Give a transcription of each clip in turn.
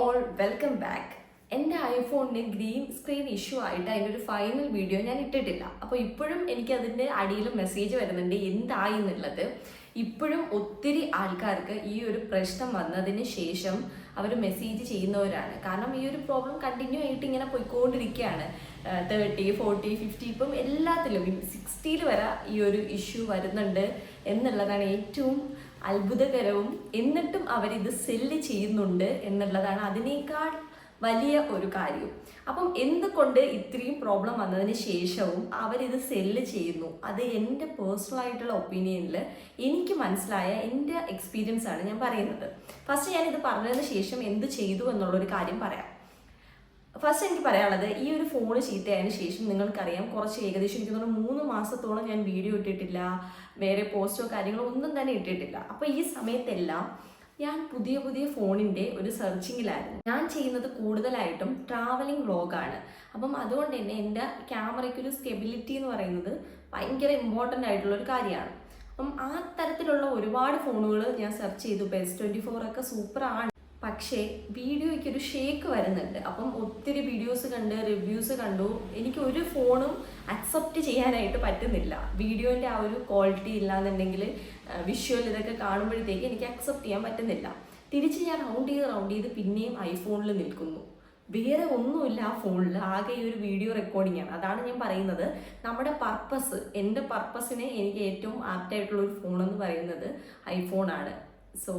All welcome back. എൻ്റെ ഐഫോണിന് green screen issue ആയിട്ട് അതിൻ്റെ ഒരു ഫൈനൽ വീഡിയോ ഞാൻ ഇട്ടിട്ടില്ല. അപ്പോൾ ഇപ്പോഴും എനിക്ക് അതിൻ്റെ അടിയിൽ മെസ്സേജ് വരുന്നുണ്ട് എന്തായി എന്നുള്ളത്. ഇപ്പോഴും ഒത്തിരി ആൾക്കാർക്ക് ഈ ഒരു പ്രശ്നം വന്നതിന് ശേഷം അവർ മെസ്സേജ് ചെയ്യുന്നവരാണ്. കാരണം ഈ ഒരു പ്രോബ്ലം കണ്ടിന്യൂ ആയിട്ട് ഇങ്ങനെ പോയിക്കൊണ്ടിരിക്കുകയാണ്. 30, 40, 50 ഇപ്പം എല്ലാത്തിലും 60 വരെ ഈ ഒരു ഇഷ്യൂ വരുന്നുണ്ട് എന്നുള്ളതാണ് ഏറ്റവും അത്ഭുതകരവും. എന്നിട്ടും അവരിത് സെല്ല് ചെയ്യുന്നുണ്ട് എന്നുള്ളതാണ് അതിനേക്കാൾ വലിയ ഒരു കാര്യം. അപ്പം എന്തുകൊണ്ട് ഇത്രയും പ്രോബ്ലം വന്നതിന് ശേഷവും അവരിത് സെല്ല് ചെയ്യുന്നു? അത് എൻ്റെ പേഴ്സണൽ ആയിട്ടുള്ള ഒപ്പീനിയനിൽ എനിക്ക് മനസ്സിലായ എൻ്റെ എക്സ്പീരിയൻസ് ആണ് ഞാൻ പറയുന്നത്. ഫസ്റ്റ് ഞാനിത് പറഞ്ഞതിന് ശേഷം എന്ത് ചെയ്തു എന്നുള്ളൊരു കാര്യം പറയാം. ഫസ്റ്റ് എനിക്ക് പറയാനുള്ളത്, ഈ ഒരു ഫോണ് ചീത്തയായതിനു ശേഷം നിങ്ങൾക്കറിയാം കുറച്ച് ഏകദേശം എനിക്ക് തോന്നുന്നു 3 മാസത്തോളം ഞാൻ വീഡിയോ ഇട്ടിട്ടില്ല, വേറെ പോസ്റ്റോ കാര്യങ്ങളോ ഒന്നും തന്നെ ഇട്ടിട്ടില്ല. അപ്പോൾ ഈ സമയത്തെല്ലാം ഞാൻ പുതിയ ഫോണിൻ്റെ ഒരു സെർച്ചിങ്ങിലായിരുന്നു. ഞാൻ ചെയ്യുന്നത് കൂടുതലായിട്ടും ട്രാവലിംഗ് വ്ളോഗാണ്. അപ്പം അതുകൊണ്ട് തന്നെ എൻ്റെ ക്യാമറയ്ക്കൊരു സ്റ്റെബിലിറ്റി എന്ന് പറയുന്നത് ഭയങ്കര ഇമ്പോർട്ടൻ്റ് ആയിട്ടുള്ള ഒരു കാര്യമാണ്. അപ്പം ആ തരത്തിലുള്ള ഒരുപാട് ഫോണുകൾ ഞാൻ സെർച്ച് ചെയ്തു. S24 ഒക്കെ സൂപ്പറാണ്, പക്ഷേ വീഡിയോയ്ക്കൊരു ഷേക്ക് വരുന്നുണ്ട്. അപ്പം ഒത്തിരി വീഡിയോസ് കണ്ട് റിവ്യൂസ് കണ്ടു, എനിക്ക് ഒരു ഫോണും അക്സെപ്റ്റ് ചെയ്യാനായിട്ട് പറ്റുന്നില്ല. വീഡിയോൻ്റെ ആ ഒരു ക്വാളിറ്റി ഇല്ലാന്നുണ്ടെങ്കിൽ വിഷ്വൽ ഇതൊക്കെ കാണുമ്പോഴത്തേക്ക് എനിക്ക് അക്സെപ്റ്റ് ചെയ്യാൻ പറ്റുന്നില്ല. തിരിച്ച് ഞാൻ റൗണ്ട് ചെയ്ത് പിന്നെയും ഐഫോണിൽ നിൽക്കുന്നു. വേറെ ഒന്നുമില്ല ആ ഫോണിൽ, ആകെ ഈ ഒരു വീഡിയോ റെക്കോർഡിംഗ് ആണ്. അതാണ് ഞാൻ പറയുന്നത്, നമ്മുടെ പർപ്പസ്, എൻ്റെ പർപ്പസിന് എനിക്ക് ഏറ്റവും ആപ്റ്റായിട്ടുള്ളൊരു ഫോണെന്ന് പറയുന്നത് ഐഫോണാണ്. സോ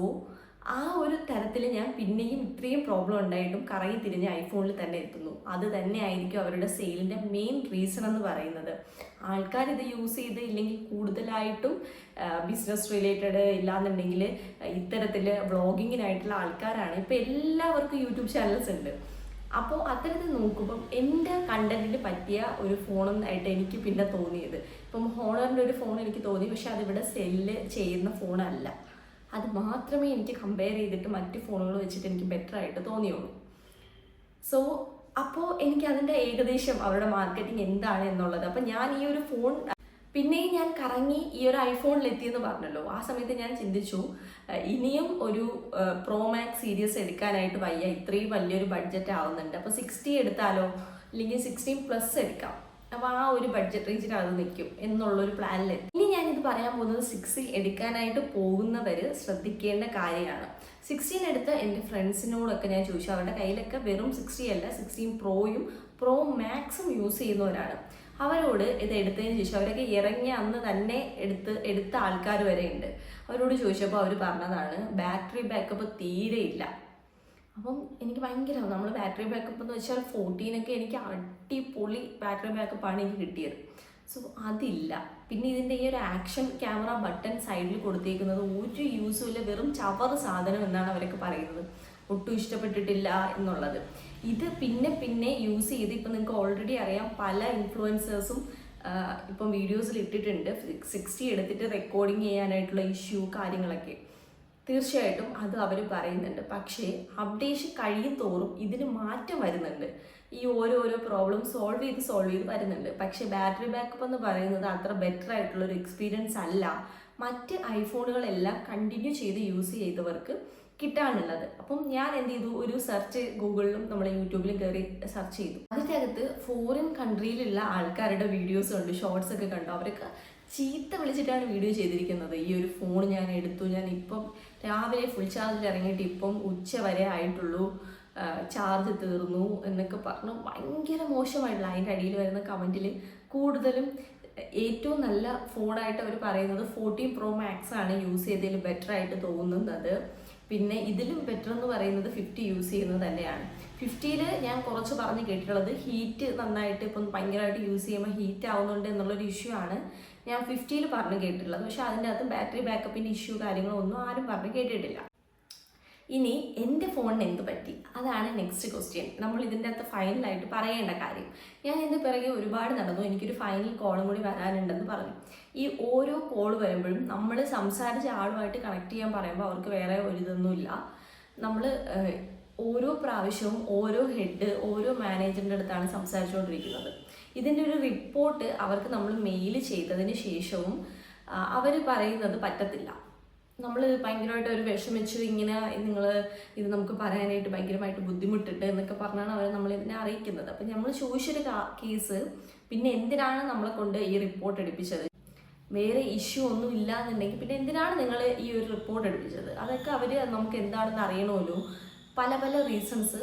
ആ ഒരു തരത്തിൽ ഞാൻ പിന്നെയും ഇത്രയും പ്രോബ്ലം ഉണ്ടായിട്ടും കറങ്ങി തിരിഞ്ഞ് ഐഫോണിൽ തന്നെ എത്തുന്നു. അത് തന്നെ ആയിരിക്കും അവരുടെ സെയിലിൻ്റെ മെയിൻ റീസൺ എന്ന് പറയുന്നത്. ആൾക്കാർ ഇത് യൂസ് ചെയ്ത് ഇല്ലെങ്കിൽ കൂടുതലായിട്ടും ബിസിനസ് റിലേറ്റഡ് ഇല്ലാന്നുണ്ടെങ്കിൽ ഇത്തരത്തിൽ വ്ളോഗിങ്ങിനായിട്ടുള്ള ആൾക്കാരാണ്. ഇപ്പോൾ എല്ലാവർക്കും യൂട്യൂബ് ചാനൽസ് ഉണ്ട്. അപ്പോൾ അത്തരത്തിൽ നോക്കുമ്പം എൻ്റെ കണ്ടന്റിന് പറ്റിയ ഒരു ഫോണെന്നായിട്ട് എനിക്ക് പിന്നെ തോന്നിയത്, ഇപ്പം ഹോണറിൻ്റെ ഒരു ഫോൺ എനിക്ക് തോന്നി, പക്ഷെ അതിവിടെ സെല്ല് ചെയ്യുന്ന ഫോണല്ല. അത് മാത്രമേ എനിക്ക് കമ്പയർ ചെയ്തിട്ട് മറ്റ് ഫോണുകൾ വെച്ചിട്ട് എനിക്ക് ബെറ്റർ ആയിട്ട് തോന്നിയുള്ളൂ. സോ അപ്പോൾ എനിക്ക് അതിൻ്റെ ഏകദേശം അവരുടെ മാർക്കറ്റിംഗ് എന്താണ് എന്നുള്ളത്. അപ്പം ഞാൻ ഈ ഒരു ഫോൺ പിന്നെയും ഞാൻ കറങ്ങി ഈ ഒരു ഐഫോണിലെത്തിയെന്ന് പറഞ്ഞല്ലോ. ആ സമയത്ത് ഞാൻ ചിന്തിച്ചു, ഇനിയും ഒരു പ്രോ മാക്സ് സീരീസ് എടുക്കാനായിട്ട് വയ്യ, ഇത്രയും വലിയൊരു ബഡ്ജറ്റ് ആവുന്നുണ്ട്. അപ്പോൾ 60 എടുത്താലോ, അല്ലെങ്കിൽ 16+ എടുക്കാം. അപ്പോൾ ആ ഒരു ബഡ്ജറ്റ് റേഞ്ചിൽ അത് നിൽക്കും എന്നുള്ളൊരു പ്ലാനിൽ. ഇനി ഞാനിത് പറയാൻ പോകുന്നത് 60 എടുക്കാനായിട്ട് പോകുന്നവർ ശ്രദ്ധിക്കേണ്ട കാര്യമാണ്. 16 എടുത്ത് എൻ്റെ ഫ്രണ്ട്സിനോടൊക്കെ ഞാൻ ചോദിച്ചു, അവരുടെ കയ്യിലൊക്കെ വെറും 60 അല്ല 16 പ്രോയും പ്രോ മാക്സും യൂസ് ചെയ്യുന്നവരാണ്. അവരോട് ഇത് എടുത്തതിന് ശേഷം അവരൊക്കെ ഇറങ്ങിയ അന്ന് തന്നെ എടുത്ത ആൾക്കാർ വരെ ഉണ്ട്. അവരോട് ചോദിച്ചപ്പോൾ അവർ പറഞ്ഞതാണ് ബാറ്ററി ബാക്കപ്പ് തീരെ ഇല്ല. അപ്പം എനിക്ക് ഭയങ്കര, നമ്മൾ ബാറ്ററി ബാക്കപ്പ് എന്ന് വെച്ചാൽ 14 എനിക്ക് അടിപൊളി ബാറ്ററി ബാക്കപ്പാണ് എനിക്ക് കിട്ടിയത്. സോ അതില്ല. പിന്നെ ഇതിൻ്റെ ഈ ഒരു ആക്ഷൻ ക്യാമറ ബട്ടൺ സൈഡിൽ കൊടുത്തേക്കുന്നത് ഒരു യൂസും ഇല്ല, വെറും ചവർ സാധനം എന്നാണ് അവരൊക്കെ പറയുന്നത്. ഒട്ടും ഇഷ്ടപ്പെട്ടിട്ടില്ല എന്നുള്ളത്. ഇത് പിന്നെ യൂസ് ചെയ്ത് ഇപ്പം നിങ്ങൾക്ക് ഓൾറെഡി അറിയാം, പല ഇൻഫ്ലുവൻസേഴ്സും ഇപ്പം വീഡിയോസിൽ ഇട്ടിട്ടുണ്ട് 60 എടുത്തിട്ട് റെക്കോർഡിങ് ചെയ്യാനായിട്ടുള്ള ഇഷ്യൂ കാര്യങ്ങളൊക്കെ. തീർച്ചയായിട്ടും അത് അവർ പറയുന്നുണ്ട്. പക്ഷേ അപ്ഡേഷൻ കഴിയും തോറും ഇതിന് മാറ്റം വരുന്നുണ്ട്. ഈ ഓരോരോ പ്രോബ്ലം സോൾവ് ചെയ്ത് വരുന്നുണ്ട്. പക്ഷേ ബാറ്ററി ബാക്കപ്പ് എന്ന് പറയുന്നത് അത്ര ബെറ്റർ ആയിട്ടുള്ളൊരു എക്സ്പീരിയൻസ് അല്ല മറ്റ് ഐഫോണുകളെല്ലാം കണ്ടിന്യൂ ചെയ്ത് യൂസ് ചെയ്തവർക്ക് കിട്ടാനുള്ളത്. അപ്പം ഞാൻ എന്ത് ചെയ്തു, ഒരു സെർച്ച് ഗൂഗിളിലും നമ്മളെ യൂട്യൂബിലും കയറി സെർച്ച് ചെയ്തു. അതിൻ്റെ അകത്ത് ഫോറിൻ കൺട്രിയിലുള്ള ആൾക്കാരുടെ വീഡിയോസ് ഉണ്ട്, ഷോർട്സ് ഒക്കെ കണ്ടു. അവരൊക്കെ ചീത്ത വിളിച്ചിട്ടാണ് വീഡിയോ ചെയ്തിരിക്കുന്നത്. ഈ ഒരു ഫോൺ ഞാൻ എടുത്തു, ഞാൻ ഇപ്പം രാവിലെ ഫുൾ ചാർജിൽ ഇറങ്ങിയിട്ട് ഇപ്പം ഉച്ച വരെ ആയിട്ടുള്ളൂ, ചാർജ് തീർന്നു എന്നൊക്കെ പറഞ്ഞു ഭയങ്കര മോശമായിട്ടുള്ള. അതിൻ്റെ അടിയിൽ വരുന്ന കമൻറ്റിൽ കൂടുതലും ഏറ്റവും നല്ല ഫോണായിട്ട് അവർ പറയുന്നത് 14 പ്രോ മാക്സ് ആണ് യൂസ് ചെയ്തതിൽ ബെറ്റർ ആയിട്ട് തോന്നുന്നത്. പിന്നെ ഇതിലും ബെറ്റർ എന്ന് പറയുന്നത് 50 യൂസ് ചെയ്യുന്നത് തന്നെയാണ്. 50-ൽ ഞാൻ കുറച്ച് പറഞ്ഞ് കേട്ടിട്ടുള്ളത് ഹീറ്റ് നന്നായിട്ട് ഇപ്പം ഭയങ്കരമായിട്ട് യൂസ് ചെയ്യുമ്പോൾ ഹീറ്റ് ആവുന്നുണ്ട് എന്നുള്ളൊരു ഇഷ്യൂ ആണ് ഞാൻ 50-ൽ പറഞ്ഞ് കേട്ടിട്ടുള്ളത്. പക്ഷേ അതിൻ്റെ അകത്ത് ബാറ്ററി ബാക്കപ്പിൻ്റെ ഇഷ്യൂ കാര്യങ്ങളൊന്നും ആരും പറഞ്ഞ് കേട്ടിട്ടില്ല. ഇനി എൻ്റെ ഫോണിന് എന്ത് പറ്റി, അതാണ് നെക്സ്റ്റ് ക്വസ്റ്റ്യൻ. നമ്മൾ ഇതിൻ്റെ അകത്ത് ഫൈനലായിട്ട് പറയേണ്ട കാര്യം. ഞാൻ ഇതിൻ്റെ പിറകെ ഒരുപാട് നടന്നു. എനിക്കൊരു ഫൈനൽ കോളും കൂടി വരാനുണ്ടെന്ന് പറഞ്ഞു. ഈ ഓരോ കോൾ വരുമ്പോഴും നമ്മൾ സംസാരിച്ച ആളുമായിട്ട് കണക്ട് ചെയ്യാൻ പറയുമ്പോൾ അവർക്ക് വേറെ ഒരു ഇതൊന്നുമില്ല. നമ്മൾ ഓരോ പ്രാവശ്യവും ഓരോ ഹെഡ് ഓരോ മാനേജറിൻ്റെ അടുത്താണ് സംസാരിച്ചുകൊണ്ടിരിക്കുന്നത്. ഇതിൻ്റെ ഒരു റിപ്പോർട്ട് അവർക്ക് നമ്മൾ മെയിൽ ചെയ്തതിന് ശേഷവും അവർ പറയുന്നത് പറ്റത്തില്ല. നമ്മൾ ഭയങ്കരമായിട്ട് ഒരു വിഷമിച്ചു ഇങ്ങനെ നിങ്ങൾ ഇത് നമുക്ക് പറയാനായിട്ട് ഭയങ്കരമായിട്ട് ബുദ്ധിമുട്ടുണ്ട് എന്നൊക്കെ പറഞ്ഞാണ് അവർ നമ്മളിതിനെ അറിയിക്കുന്നത്. അപ്പം നമ്മൾ ചോദിച്ചൊരു കേസ് പിന്നെ എന്തിനാണ് നമ്മളെ കൊണ്ട് ഈ റിപ്പോർട്ട് എടുപ്പിച്ചത്, വേറെ ഇഷ്യൂ ഒന്നും ഇല്ല എന്നുണ്ടെങ്കിൽ പിന്നെ എന്തിനാണ് നിങ്ങൾ ഈ ഒരു റിപ്പോർട്ട് എടുപ്പിച്ചത്, അതൊക്കെ അവർ നമുക്ക് എന്താണെന്ന് അറിയണമല്ലോ. പല പല റീസൺസ്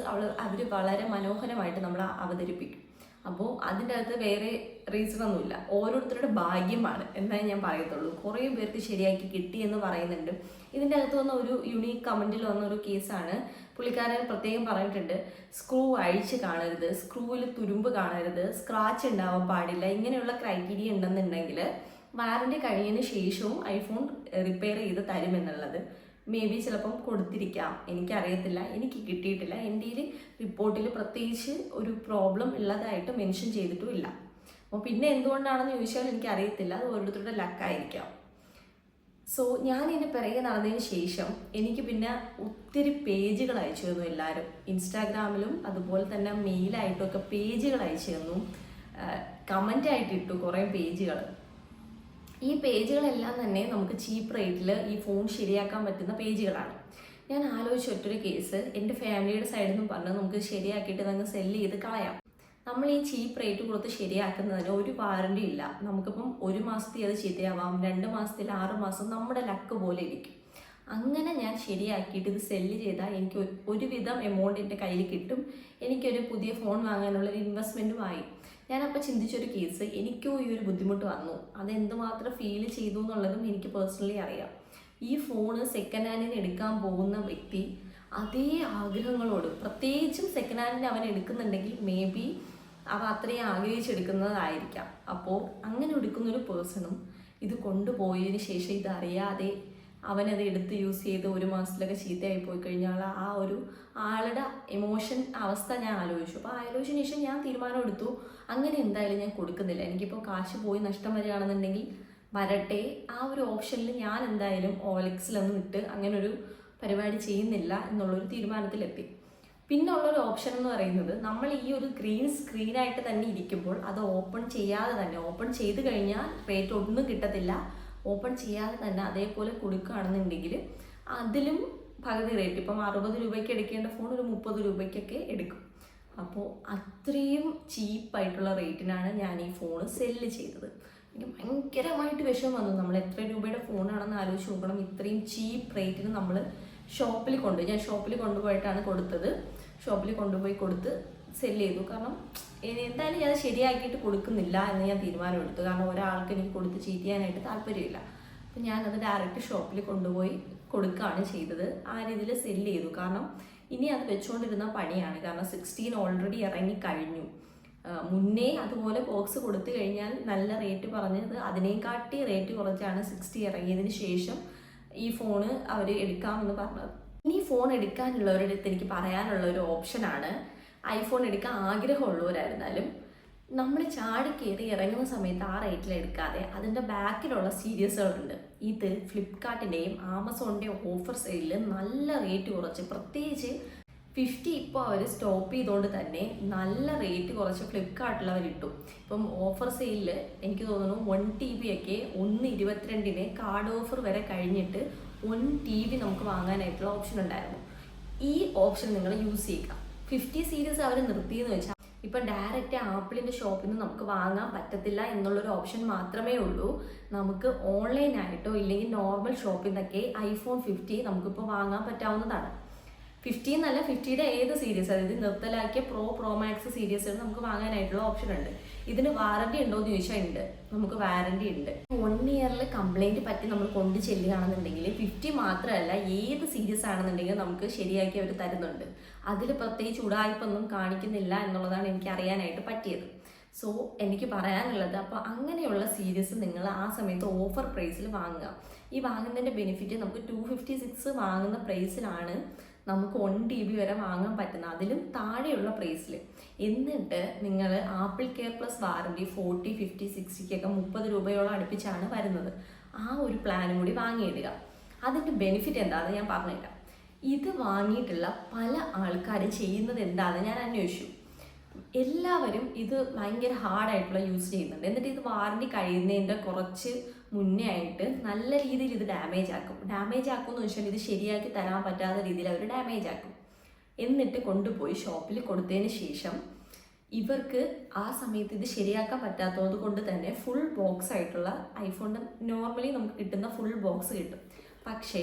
അവർ വളരെ മനോഹരമായിട്ട് നമ്മൾ അവതരിപ്പിക്കും. അപ്പോൾ അതിൻ്റെ അകത്ത് വേറെ റീസണൊന്നുമില്ല, ഓരോരുത്തരുടെ ഭാഗ്യമാണ് എന്നേ ഞാൻ പറയത്തുള്ളൂ. കുറേ പേർക്ക് ശരിയാക്കി കിട്ടി എന്ന് പറയുന്നുണ്ട്. ഇതിൻ്റെ അകത്ത് വന്ന ഒരു യുണീക്ക് കമൻറ്റിൽ വന്ന ഒരു കേസാണ്. പുള്ളിക്കാരൻ പ്രത്യേകം പറഞ്ഞിട്ടുണ്ട്, സ്ക്രൂ അഴിച്ച് കാണരുത്, സ്ക്രൂവിൽ തുരുമ്പ് കാണരുത്, സ്ക്രാച്ച് ഉണ്ടാവാൻ പാടില്ല, ഇങ്ങനെയുള്ള ക്രൈറ്റീരിയ ഉണ്ടെന്നുണ്ടെങ്കിൽ വാറണ്ടി കഴിഞ്ഞതിന് ശേഷവും ഐഫോൺ റിപ്പയർ ചെയ്ത് തരുമെന്നുള്ളത്. മേ ബി ചിലപ്പം കൊടുത്തിരിക്കാം, എനിക്കറിയത്തില്ല, എനിക്ക് കിട്ടിയിട്ടില്ല. എൻ്റെ റിപ്പോർട്ടിൽ പ്രത്യേകിച്ച് ഒരു പ്രോബ്ലം ഉള്ളതായിട്ട് മെൻഷൻ ചെയ്തിട്ടും ഇല്ല. അപ്പോൾ പിന്നെ എന്തുകൊണ്ടാണെന്ന് ചോദിച്ചാൽ എനിക്കറിയത്തില്ല, അത് ഓരോരുത്തരുടെ ലക്കായിരിക്കാം. സോ ഞാൻ ഇതിന് പിറകെ നടന്നതിന് ശേഷം എനിക്ക് പിന്നെ ഒത്തിരി പേജുകൾ അയച്ചു തന്നു എല്ലാവരും. ഇൻസ്റ്റാഗ്രാമിലും അതുപോലെ തന്നെ മെയിലായിട്ടും ഒക്കെ പേജുകൾ അയച്ചു തന്നു, കമൻ്റായിട്ട് ഇട്ടു കുറേ പേജുകൾ. ഈ പേജുകളെല്ലാം തന്നെ നമുക്ക് ചീപ്പ് റേറ്റിൽ ഈ ഫോൺ ശരിയാക്കാൻ പറ്റുന്ന പേജുകളാണ്. ഞാൻ ആലോചിച്ച ഒറ്റൊരു കേസ്, എൻ്റെ ഫാമിലിയുടെ സൈഡിൽ നിന്നും പറഞ്ഞ് നമുക്ക് ശരിയാക്കിയിട്ട് നമുക്ക് സെല്ല് ചെയ്ത് കളയാം. നമ്മൾ ഈ ചീപ്പ് റേറ്റ് കൊടുത്ത് ശരിയാക്കുന്നതിന് ഒരു വാറണ്ടി ഇല്ല. നമുക്കിപ്പം 1 മാസത്തിൽ അത് ചീത്തയാവാം, 2 മാസത്തിൽ 6 മാസം, നമ്മുടെ ലക്ക് പോലെ ഇരിക്കും. അങ്ങനെ ഞാൻ ശരിയാക്കിയിട്ട് ഇത് സെല്ല് ചെയ്താൽ എനിക്ക് ഒരുവിധം എമൗണ്ട് എൻ്റെ കയ്യിൽ കിട്ടും, എനിക്കൊരു പുതിയ ഫോൺ വാങ്ങാനുള്ളൊരു ഇൻവെസ്റ്റ്മെൻറ്റുമായി. ഞാനപ്പോൾ ചിന്തിച്ചൊരു കേസ്, എനിക്കും ഈ ഒരു ബുദ്ധിമുട്ട് വന്നു, അതെന്തുമാത്രം ഫീൽ ചെയ്തു എന്നുള്ളതും എനിക്ക് പേഴ്സണലി അറിയാം. ഈ ഫോണ് സെക്കൻഡ് ഹാൻഡിന് എടുക്കാൻ പോകുന്ന വ്യക്തി അതേ ആഗ്രഹങ്ങളോട്, പ്രത്യേകിച്ചും സെക്കൻഡ് ഹാൻഡിന് അവൻ എടുക്കുന്നുണ്ടെങ്കിൽ മേ ബി അവ അത്രയും ആഗ്രഹിച്ചെടുക്കുന്നതായിരിക്കാം. അപ്പോൾ അങ്ങനെ എടുക്കുന്നൊരു പേഴ്സണും ഇത് കൊണ്ടുപോയതിന് ശേഷം ഇതറിയാതെ അവനത് എടുത്ത് യൂസ് ചെയ്ത് 1 മാസത്തിലൊക്കെ ചീത്തയായി പോയി കഴിഞ്ഞാൽ ആ ഒരു ആളുടെ എമോഷൻ അവസ്ഥ ഞാൻ ആലോചിച്ചു. അപ്പോൾ ആലോചിച്ചതിന് ശേഷം ഞാൻ തീരുമാനം എടുത്തു, അങ്ങനെ എന്തായാലും ഞാൻ കൊടുക്കുന്നില്ല. എനിക്കിപ്പോൾ കാശ് പോയി നഷ്ടം വരികയാണെന്നുണ്ടെങ്കിൽ വരട്ടെ, ആ ഒരു ഓപ്ഷനിൽ ഞാൻ എന്തായാലും OLXലൊന്നും ഇട്ട് അങ്ങനെ ഒരു പരിപാടി ചെയ്യുന്നില്ല എന്നുള്ളൊരു തീരുമാനത്തിലെത്തി. പിന്നെ ഉള്ളൊരു ഓപ്ഷൻ എന്ന് പറയുന്നത്, നമ്മൾ ഈ ഒരു ഗ്രീൻ സ്ക്രീനായിട്ട് തന്നെ ഇരിക്കുമ്പോൾ അത് ഓപ്പൺ ചെയ്യാതെ തന്നെ, ഓപ്പൺ ചെയ്ത് കഴിഞ്ഞാൽ റേറ്റ് ഒന്നും കിട്ടത്തില്ല, ഓപ്പൺ ചെയ്യാതെ തന്നെ അതേപോലെ കൊടുക്കുകയാണെന്നുണ്ടെങ്കിൽ അതിലും പകുതി റേറ്റ്, ഇപ്പം 60 രൂപയ്ക്ക് എടുക്കേണ്ട ഫോൺ ഒരു 30 രൂപയ്ക്കൊക്കെ എടുക്കും. അപ്പോൾ അത്രയും ചീപ്പായിട്ടുള്ള റേറ്റിനാണ് ഞാൻ ഈ ഫോണ് സെല്ല് ചെയ്തത്. എനിക്ക് ഭയങ്കരമായിട്ട് വിഷമം വന്നു. നമ്മൾ എത്ര രൂപയുടെ ഫോണാണെന്ന് ആലോചിച്ച് നോക്കണം. ഇത്രയും ചീപ്പ് റേറ്റിന് നമ്മൾ ഞാൻ ഷോപ്പിൽ കൊണ്ടുപോയിട്ടാണ് കൊടുത്തത്. ഷോപ്പിൽ കൊണ്ടുപോയി കൊടുത്ത് സെല്ല് ചെയ്തു. കാരണം എന്തായാലും ഞാൻ ശരിയാക്കിയിട്ട് കൊടുക്കുന്നില്ല എന്ന് ഞാൻ തീരുമാനമെടുത്തു. കാരണം ഒരാൾക്ക് എനിക്ക് കൊടുത്ത് ചെയ്യാനായിട്ട് താല്പര്യമില്ല. അപ്പം ഞാനത് ഡയറക്റ്റ് ഷോപ്പിൽ കൊണ്ടുപോയി കൊടുക്കുകയാണ് ചെയ്തത്. ആ രീതിയിൽ സെല്ല് ചെയ്തു. കാരണം ഇനി അത് വെച്ചുകൊണ്ടിരുന്ന പണിയാണ്. കാരണം 16 ഓൾറെഡി ഇറങ്ങിക്കഴിഞ്ഞു. മുന്നേ അതുപോലെ ബോക്സ് കൊടുത്തു കഴിഞ്ഞാൽ നല്ല റേറ്റ് പറഞ്ഞത് അതിനേക്കാട്ടി റേറ്റ് കുറച്ചാണ് 60 ഇറങ്ങിയതിന് ശേഷം ഈ ഫോണ് അവർ എടുക്കാമെന്ന് പറഞ്ഞത്. ഇനി ഫോൺ എടുക്കാനുള്ളവരുടെ അടുത്ത് എനിക്ക് പറയാനുള്ള ഒരു ഓപ്ഷനാണ്, ഐഫോൺ എടുക്കാൻ ആഗ്രഹമുള്ളവരായിരുന്നാലും നമ്മൾ ചാടി കയറി ഇറങ്ങുന്ന സമയത്ത് ആ റേറ്റിൽ എടുക്കാതെ അതിൻ്റെ ബാക്കിലുള്ള സീരീസുകളുണ്ട്. ഇത് ഫ്ലിപ്കാർട്ടിൻ്റെയും ആമസോണിൻ്റെയും ഓഫർ സെയിലിൽ നല്ല റേറ്റ് കുറച്ച്, പ്രത്യേകിച്ച് 50 ഇപ്പോൾ അവർ സ്റ്റോപ്പ് ചെയ്തുകൊണ്ട് തന്നെ നല്ല റേറ്റ് കുറച്ച് ഫ്ലിപ്കാർട്ടിൽ അവരിട്ടു. ഇപ്പം ഓഫർ സെയിലിൽ എനിക്ക് തോന്നുന്നു 1 TB ഒക്കെ 1/22 കാർഡ് ഓഫർ വരെ കഴിഞ്ഞിട്ട് 1 TB നമുക്ക് വാങ്ങാനായിട്ടുള്ള ഓപ്ഷൻ ഉണ്ടായിരുന്നു. ഈ ഓപ്ഷൻ നിങ്ങൾ യൂസ് ചെയ്യുക. 50 സീരീസ് അവർ നിർത്തിയെന്ന് വെച്ചാൽ ഇപ്പം ഡയറക്റ്റ് ആപ്പിളിൻ്റെ ഷോപ്പിൽ നിന്ന് നമുക്ക് വാങ്ങാൻ പറ്റത്തില്ല എന്നുള്ളൊരു ഓപ്ഷൻ മാത്രമേ ഉള്ളൂ. നമുക്ക് ഓൺലൈനായിട്ടോ ഇല്ലെങ്കിൽ നോർമൽ ഷോപ്പിൽ നിന്നൊക്കെ iPhone 50 നമുക്കിപ്പോൾ വാങ്ങാൻ പറ്റാവുന്നതാണ്. 50 എന്നല്ല, 50യുടെ ഏത് സീരീസ്, അതായത് നിർത്തലാക്കിയ പ്രോ മാക്സ് സീരീസുകൾ നമുക്ക് വാങ്ങാനായിട്ടുള്ള ഓപ്ഷൻ ഉണ്ട്. ഇതിന് വാറണ്ടി ഉണ്ടോ എന്ന് ചോദിച്ചാൽ ഉണ്ട്, നമുക്ക് വാറണ്ടി ഉണ്ട്. 1 ഇയറിൽ കംപ്ലൈൻറ്റ് പറ്റി നമ്മൾ കൊണ്ട് ചെല്ലുകയാണെന്നുണ്ടെങ്കിൽ 50 മാത്രമല്ല ഏത് സീരീസ് ആണെന്നുണ്ടെങ്കിൽ നമുക്ക് ശരിയാക്കി അവർ തരുന്നുണ്ട്. അതിൽ പ്രത്യേകിച്ച് ഉടായ്പൊന്നും കാണിക്കുന്നില്ല എന്നുള്ളതാണ് എനിക്ക് അറിയാനായിട്ട് പറ്റിയത്. സോ എനിക്ക് പറയാനുള്ളത്, അപ്പോൾ അങ്ങനെയുള്ള സീരീസ് നിങ്ങൾ ആ സമയത്ത് ഓഫർ പ്രൈസിൽ വാങ്ങുക. ഈ വാങ്ങുന്നതിൻ്റെ ബെനിഫിറ്റ് നമുക്ക് 256 വാങ്ങുന്ന പ്രൈസിലാണ് നമുക്ക് 1 TB വരെ വാങ്ങാൻ പറ്റുന്ന, അതിലും താഴെയുള്ള പ്രൈസിൽ. എന്നിട്ട് നിങ്ങൾ ആപ്പിൾ കെയർ പ്ലസ് വാറണ്ടി 40, 50, 60ക്കൊക്കെ 30 രൂപയോളം അടുപ്പിച്ചാണ് വരുന്നത്. ആ ഒരു പ്ലാനും കൂടി വാങ്ങിയിടുക. അതിൻ്റെ ബെനിഫിറ്റ് എന്താണെന്ന് ഞാൻ പറഞ്ഞുതരാം. ഇത് വാങ്ങിയിട്ടുള്ള പല ആൾക്കാരും ചെയ്യുന്നത് എന്താണെന്ന് ഞാൻ അന്വേഷിച്ചു. എല്ലാവരും ഇത് ഭയങ്കര ഹാർഡായിട്ടുള്ള യൂസ് ചെയ്യുന്നുണ്ട്. എന്നിട്ട് ഇത് വാറണ്ടി കഴിയുന്നതിൻ്റെ കുറച്ച് മുന്നേ ആയിട്ട് നല്ല രീതിയിൽ ഇത് ഡാമേജ് ആക്കും എന്ന് വെച്ചാൽ ഇത് ശരിയാക്കി തരാൻ പറ്റാത്ത രീതിയിൽ അവർ ഡാമേജ് ആക്കും. എന്നിട്ട് കൊണ്ടുപോയി ഷോപ്പിൽ കൊടുത്തതിന് ശേഷം ഇവർക്ക് ആ സമയത്ത് ഇത് ശരിയാക്കാൻ പറ്റാത്തത് കൊണ്ട് തന്നെ ഫുൾ ബോക്സ് ആയിട്ടുള്ള ഐഫോണിൻ്റെ നോർമലി നമുക്ക് കിട്ടുന്ന ഫുൾ ബോക്സ് കിട്ടും. പക്ഷേ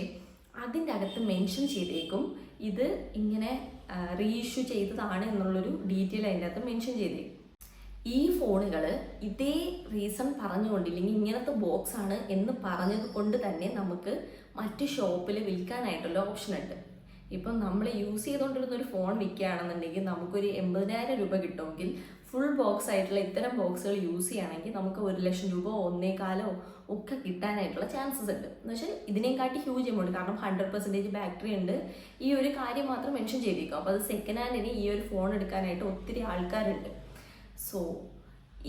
അതിൻ്റെ അകത്ത് മെൻഷൻ ചെയ്തേക്കും ഇത് ഇങ്ങനെ റീഇഷ്യൂ ചെയ്തതാണ് എന്നുള്ളൊരു ഡീറ്റെയിൽ അതിൻ്റെ അകത്ത് മെൻഷൻ ചെയ്തേക്കും. ഈ ഫോണുകൾ ഇതേ റീസൺ പറഞ്ഞുകൊണ്ടില്ലെങ്കിൽ ഇങ്ങനത്തെ ബോക്സ് ആണ് എന്ന് പറഞ്ഞത് കൊണ്ട് തന്നെ നമുക്ക് മറ്റ് ഷോപ്പിൽ വിൽക്കാനായിട്ടുള്ള ഓപ്ഷൻ ഉണ്ട്. ഇപ്പം നമ്മൾ യൂസ് ചെയ്തുകൊണ്ടിരുന്ന ഒരു ഫോൺ വിൽക്കുകയാണെന്നുണ്ടെങ്കിൽ നമുക്കൊരു 80,000 രൂപ കിട്ടുമെങ്കിൽ ഫുൾ ബോക്സ് ആയിട്ടുള്ള ഇത്തരം ബോക്സുകൾ യൂസ് ചെയ്യുകയാണെങ്കിൽ നമുക്ക് 1,00,000 രൂപ 1.25 ഒക്കെ കിട്ടാനായിട്ടുള്ള ചാൻസസ് ഉണ്ട്. എന്ന് വെച്ചാൽ ഇതിനെക്കാട്ടി ഹ്യൂജ് എമൗണ്ട്, കാരണം 100% ബാറ്ററി ഉണ്ട്. ഈ ഒരു കാര്യം മാത്രം മെൻഷൻ ചെയ്തേക്കും. അപ്പോൾ അത് സെക്കൻഡ് ഹാൻഡിന് ഈ ഒരു ഫോൺ എടുക്കാനായിട്ട് ഒത്തിരി ആൾക്കാരുണ്ട്. സോ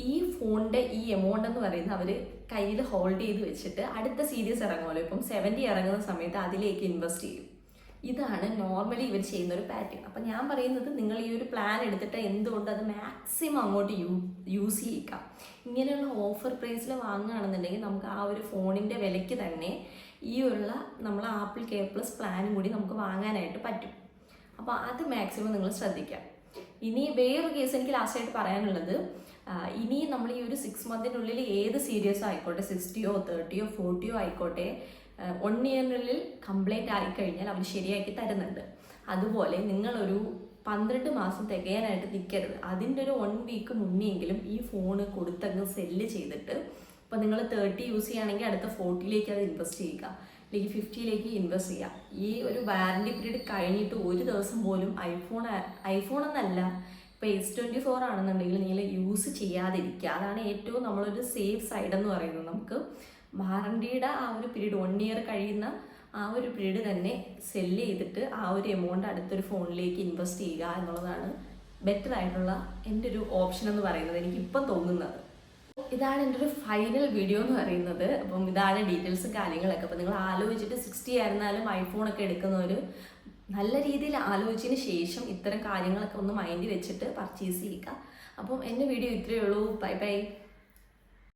ഈ ഫോണിൻ്റെ ഈ എമൗണ്ട് എന്ന് പറയുന്നത് അവർ കയ്യിൽ ഹോൾഡ് ചെയ്ത് വെച്ചിട്ട് അടുത്ത സീരീസ് ഇറങ്ങുമല്ലോ, ഇപ്പം 70 ഇറങ്ങുന്ന സമയത്ത് അതിലേക്ക് ഇൻവെസ്റ്റ് ചെയ്യും. ഇതാണ് നോർമലി ഇവർ ചെയ്യുന്ന ഒരു പാറ്റേൺ. അപ്പം ഞാൻ പറയുന്നത് നിങ്ങൾ ഈ ഒരു പ്ലാൻ എടുത്തിട്ട് എന്തുകൊണ്ട് അത് മാക്സിമം അങ്ങോട്ട് യൂസ് ചെയ്യിക്കാം. ഇങ്ങനെയുള്ള ഓഫർ പ്രൈസിൽ വാങ്ങുകയാണെന്നുണ്ടെങ്കിൽ നമുക്ക് ആ ഒരു ഫോണിൻ്റെ വിലയ്ക്ക് തന്നെ ഈ ഉള്ള നമ്മൾ ആപ്പിൾ കെയർ പ്ലസ് പ്ലാനും കൂടി നമുക്ക് വാങ്ങാനായിട്ട് പറ്റും. അപ്പോൾ അത് മാക്സിമം നിങ്ങൾ ശ്രദ്ധിക്കാം. ഇനി വേറൊരു കേസ് എനിക്ക് ലാസ്റ്റായിട്ട് പറയാനുള്ളത്, ഇനി നമ്മൾ ഈ ഒരു 6 മന്തിനുള്ളിൽ ഏത് സീരീസോ ആയിക്കോട്ടെ, 60-ഓ 30-ഓ 40-ഓ ആയിക്കോട്ടെ, 1 ഇയറിനുള്ളിൽ കംപ്ലൈൻറ്റ് ആയിക്കഴിഞ്ഞാൽ അവർ ശരിയാക്കി തരുന്നുണ്ട്. അതുപോലെ നിങ്ങളൊരു 12 മാസം തികയാനായിട്ട് നിൽക്കരുത്. അതിൻ്റെ ഒരു 1 വീക്ക് മുന്നെയെങ്കിലും ഈ ഫോണ് കൊടുത്തങ്ങ് സെല്ല് ചെയ്തിട്ട്, ഇപ്പോൾ നിങ്ങൾ 30 യൂസ് ചെയ്യുകയാണെങ്കിൽ അടുത്ത 40ലേക്ക് അത് ഇൻവെസ്റ്റ് ചെയ്യുക, അല്ലെങ്കിൽ 50ലേക്ക് ഇൻവെസ്റ്റ് ചെയ്യുക. ഈ ഒരു വാറണ്ടി പീരീഡ് കഴിഞ്ഞിട്ട് ഒരു ദിവസം പോലും ഐഫോൺ എന്നല്ല, ഇപ്പോൾ S24 ആണെന്നുണ്ടെങ്കിൽ നിങ്ങൾ യൂസ് ചെയ്യാതിരിക്കുക. അതാണ് ഏറ്റവും നമ്മളൊരു സേഫ് സൈഡ് എന്ന് പറയുന്നത്. നമുക്ക് വാറണ്ടിയുടെ ആ ഒരു പീരീഡ് 1 ഇയർ കഴിയുന്ന ആ ഒരു പീരീഡ് തന്നെ സെല്ല് ചെയ്തിട്ട് ആ ഒരു എമൗണ്ട് അടുത്തൊരു ഫോണിലേക്ക് ഇൻവെസ്റ്റ് ചെയ്യുക എന്നുള്ളതാണ് ബെറ്റർ ആയിട്ടുള്ള എൻ്റെ ഒരു ഓപ്ഷൻ എന്ന് പറയുന്നത്, എനിക്കിപ്പം തോന്നുന്നത്. ഇതാണ് എൻ്റെ ഒരു ഫൈനൽ വീഡിയോ എന്ന് പറയുന്നത്. അപ്പം ഇതാണ് ഡീറ്റെയിൽസും കാര്യങ്ങളൊക്കെ. അപ്പം നിങ്ങൾ ആലോചിച്ചിട്ട് 60 ആയിരുന്നാലും ഐഫോണൊക്കെ എടുക്കുന്നവർ നല്ല രീതിയിൽ ആലോചിച്ചതിന് ശേഷം ഇത്തരം കാര്യങ്ങളൊക്കെ ഒന്ന് മൈൻഡിൽ വെച്ചിട്ട് പർച്ചേസ് ചെയ്യുക. അപ്പം എൻ്റെ വീഡിയോ ഇത്രയേ ഉള്ളൂ. Bye bye.